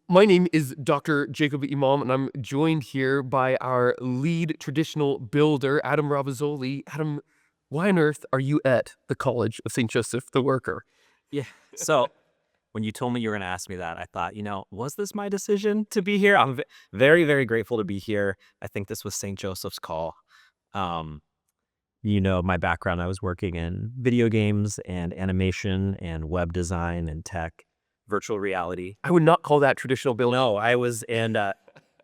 My name is Dr. Jacob Imam, and I'm joined here by our lead traditional builder, Adam Rabazzoli. Adam, why on earth are you at the College of St. Joseph the Worker? Yeah. So when you told me you were going to ask me that, I thought, was this my decision to be here? I'm very, very grateful to be here. I think this was St. Joseph's call. Um, my background, I was working in video games and animation and web design and tech, virtual reality. I would not call that traditional building. No, I was, and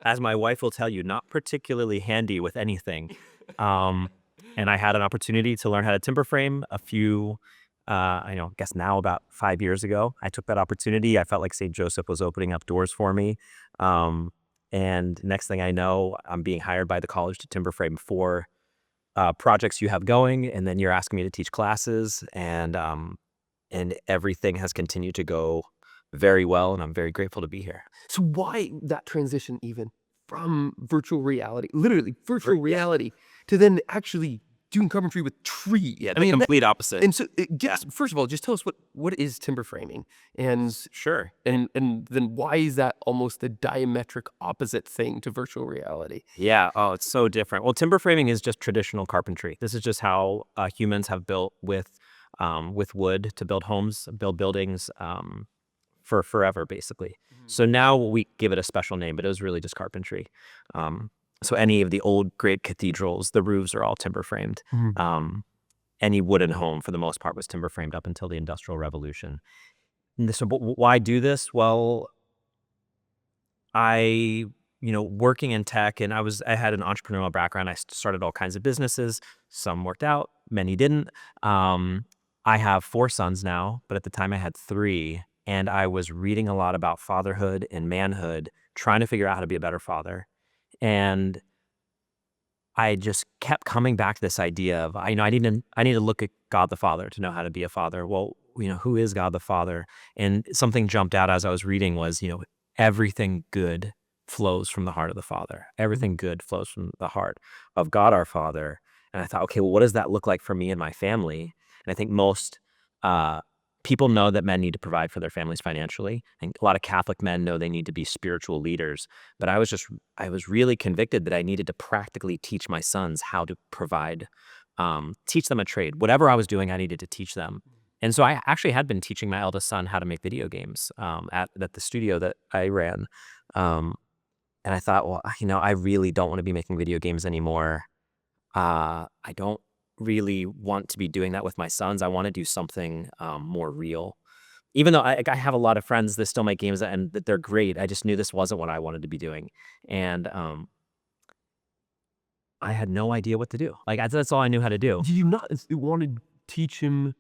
as my wife will tell you, not particularly handy with anything. Um, and I had an opportunity to learn how to timber frame I guess now about 5 years ago. I took that opportunity. I felt like St. Joseph was opening up doors for me. And next thing I know, I'm being hired by the college to timber frame for projects you have going, and then you're asking me to teach classes, and everything has continued to go very well, and I'm very grateful to be here. So why that transition even from virtual reality, literally virtual Yeah. reality, to then actually doing carpentry with tree? Yeah, I the mean, complete opposite. and so first of all, just tell us what is timber framing, and Sure. and then why is that almost a diametric opposite thing to virtual reality? Yeah. Oh, it's so different. Well, timber framing is just traditional carpentry. This is just how humans have built with wood to build homes, build buildings for forever, basically. So now we give it a special name, but it was really just carpentry. Um, so any of the old great cathedrals, the roofs are all timber framed. Mhm. Any wooden home, for the most part, was timber framed up until the Industrial Revolution. And so, but why do this? Well, I, working in tech, and I had an entrepreneurial background. I started all kinds of businesses. Some worked out, many didn't. I have 4 sons now, but at the time I had 3, and I was reading a lot about fatherhood and manhood, trying to figure out how to be a better father. And I just kept coming back to this idea of, I need to look at God the Father to know how to be a father. Well, who is God the Father? And something jumped out as I was reading was, everything good flows from the heart of the Father. Everything good flows from the heart of God our Father. And I thought, okay, well, what does that look like for me and my family? And I think most uh, people know that men need to provide for their families financially. I think a lot of Catholic men know they need to be spiritual leaders. But I was really convicted that I needed to practically teach my sons how to provide, teach them a trade. Whatever I was doing, I needed to teach them. And so I actually had been teaching my eldest son how to make video games at the studio that I ran. Um, and I thought, well, I really don't want to be making video games anymore. I don't really want to be doing that with my sons. I want to do something more real. Even though I have a lot of friends that still make games and that they're great, I just knew this wasn't what I wanted to be doing. And I had no idea what to do. Like, that's all I knew how to do. Do you not want to teach him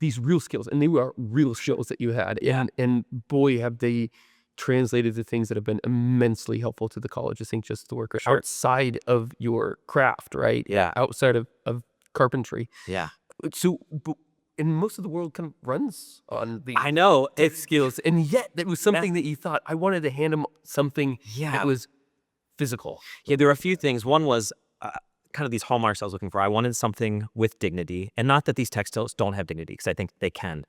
these real skills? And they were real skills that you had. Yeah. And boy, have they translated to things that have been immensely helpful to the College of St. Joseph the Worker Sure. outside of your craft, right? Yeah. Outside of carpentry. Yeah. So, and most of the world kind of runs on the I know. skills. And yet that was something that you thought, I wanted to hand him something Yeah. that was physical. Yeah, there were a few things. One was kind of these hallmarks I was looking for. I wanted something with dignity, and not that these textiles don't have dignity, because I think they can.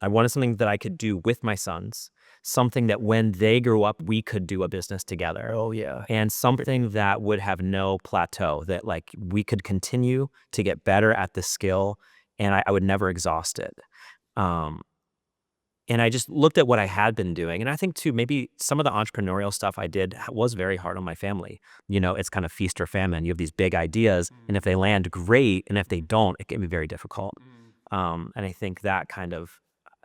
I wanted something that I could do with my sons, something that when they grew up, we could do a business together. Oh, yeah. And something that would have no plateau, that like we could continue to get better at the skill, and I would never exhaust it. Um, and I just looked at what I had been doing. And I think, too, maybe some of the entrepreneurial stuff I did was very hard on my family. It's kind of feast or famine. You have these big ideas, and if they land, great. And if they don't, it can be very difficult. And I think that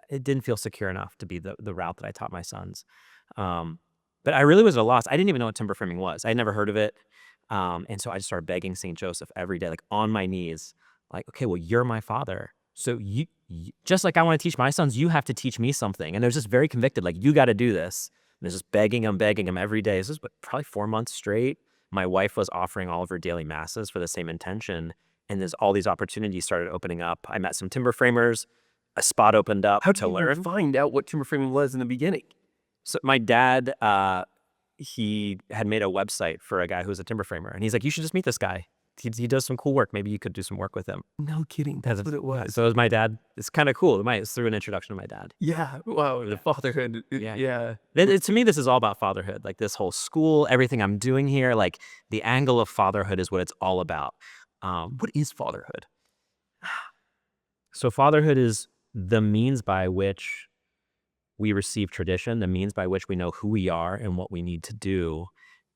it didn't feel secure enough to be the route that I taught my sons. But I really was at a loss. I didn't even know what timber framing was. I had never heard of it. And so I just started begging St. Joseph every day, like on my knees, like, okay, well, you're my father. So you just like I want to teach my sons, you have to teach me something. And there's just very convicted, like, you got to do this. And there's just begging him every day. This is probably 4 months straight. My wife was offering all of her daily masses for the same intention. And there's all these opportunities started opening up. I met some timber framers. A spot opened up How to did you learn. find out what timber framing was in the beginning? So my dad, he had made a website for a guy who was a timber framer. And he's like, you should just meet this guy. he does some cool work. Maybe you could do some work with him. No kidding. That's what it was. So is my dad. It's kind of cool. It's through an introduction to my dad. Yeah. Wow. The fatherhood. Yeah. Yeah. To me, this is all about fatherhood. Like this whole school, everything I'm doing here, like the angle of fatherhood is what it's all about. What is fatherhood? So fatherhood is the means by which we receive tradition, the means by which we know who we are and what we need to do.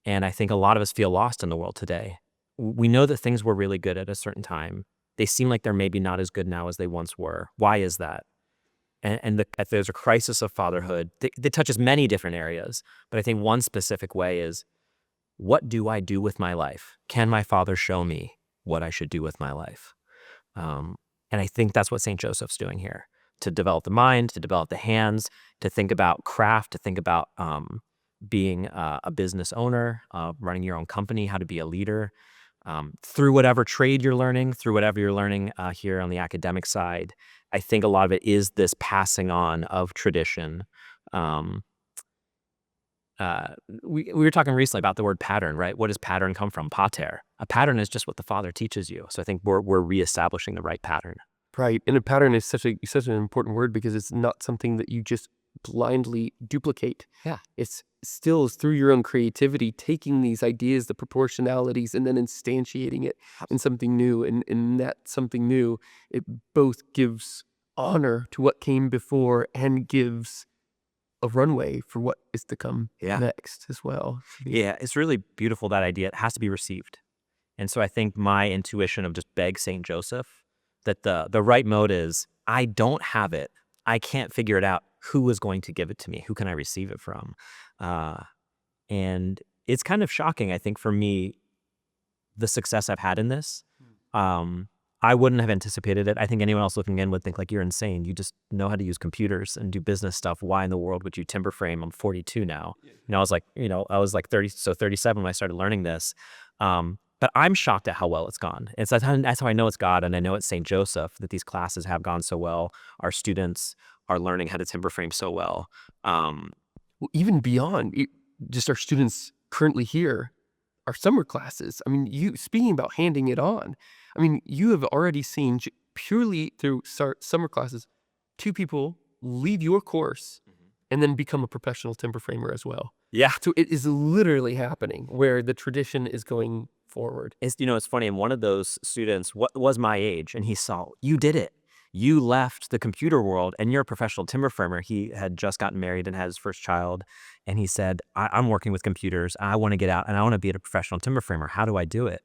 And I think a lot of us feel lost in the world today. We know that things were really good at a certain time. They seem like they're maybe not as good now as they once were. Why is that? And there's a crisis of fatherhood that touches many different areas. But I think one specific way is, what do I do with my life? Can my father show me what I should do with my life? And I think that's what St. Joseph's doing here, to develop the mind, to develop the hands, to think about craft, to think about being a business owner, running your own company, how to be a leader, through whatever trade you're learning, through whatever you're learning here on the academic side. I think a lot of it is this passing on of tradition. We were talking recently about the word pattern, right? What does pattern come from? Pater. A pattern is just what the father teaches you. So I think we're reestablishing the right pattern. Right. And a pattern is such an important word because it's not something that you just blindly duplicate. Yeah. It's still through your own creativity, taking these ideas, the proportionalities, and then instantiating it in something new. And in that something new, it both gives honor to what came before and gives a runway for what is to come next as well. Yeah, it's really beautiful, that idea. It has to be received. And so I think my intuition of just beg St. Joseph, that the right mode is, I don't have it. I can't figure it out. Who is going to give it to me? Who can I receive it from? And it's kind of shocking, I think, for me, the success I've had in this. I wouldn't have anticipated it. I think anyone else looking in would think, like, you're insane. You just know how to use computers and do business stuff. Why in the world would you timber frame? I'm 42 now. I was like 30, so 37 when I started learning this. But I'm shocked at how well it's gone. That's how I know it's God, and I know it's St. Joseph, that these classes have gone so well. Our students are learning how to timber frame so well. Well, even beyond just our students currently here, our summer classes. I mean, you speaking about handing it on. I mean, you have already seen purely through summer classes, 2 people leave your course and then become a professional timber framer as well. Yeah. So it is literally happening where the tradition is going forward. It's funny. And one of those students was my age, and he saw, you did it. You left the computer world and you're a professional timber framer. He had just gotten married and had his first child. And he said, I'm working with computers. I want to get out and I want to be a professional timber framer. How do I do it?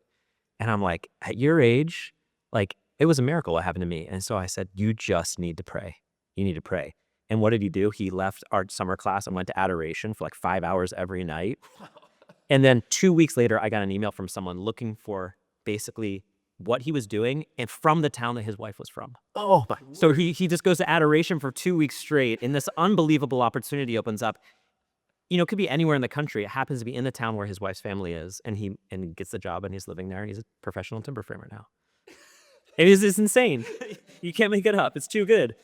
And I'm like, at your age, like, it was a miracle what happened to me. And so I said, you just need to pray. You need to pray. And what did he do? He left our summer class and went to adoration for like 5 hours every night. And then 2 weeks later, I got an email from someone looking for basically what he was doing and from the town that his wife was from. Oh my! So he just goes to adoration for 2 weeks straight, and this unbelievable opportunity opens up. It could be anywhere in the country. It happens to be in the town where his wife's family is, and he gets the job, and he's living there, and he's a professional timber framer now. It's insane. You can't make it up. It's too good.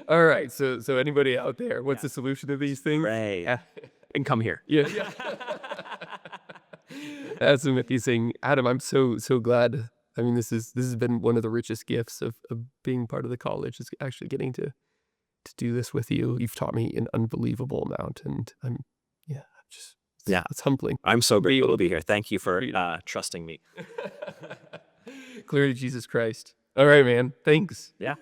All right. So anybody out there, what's the solution to these things? Pray. Yeah. And come here. Yeah. That's amazing, Adam. I'm so glad. I mean, this has been one of the richest gifts of being part of the college, is actually getting to do this with you. You've taught me an unbelievable amount, and it's humbling. I'm so grateful to be here. Thank you for trusting me. Glory to Jesus Christ. All right, man. Thanks. Yeah.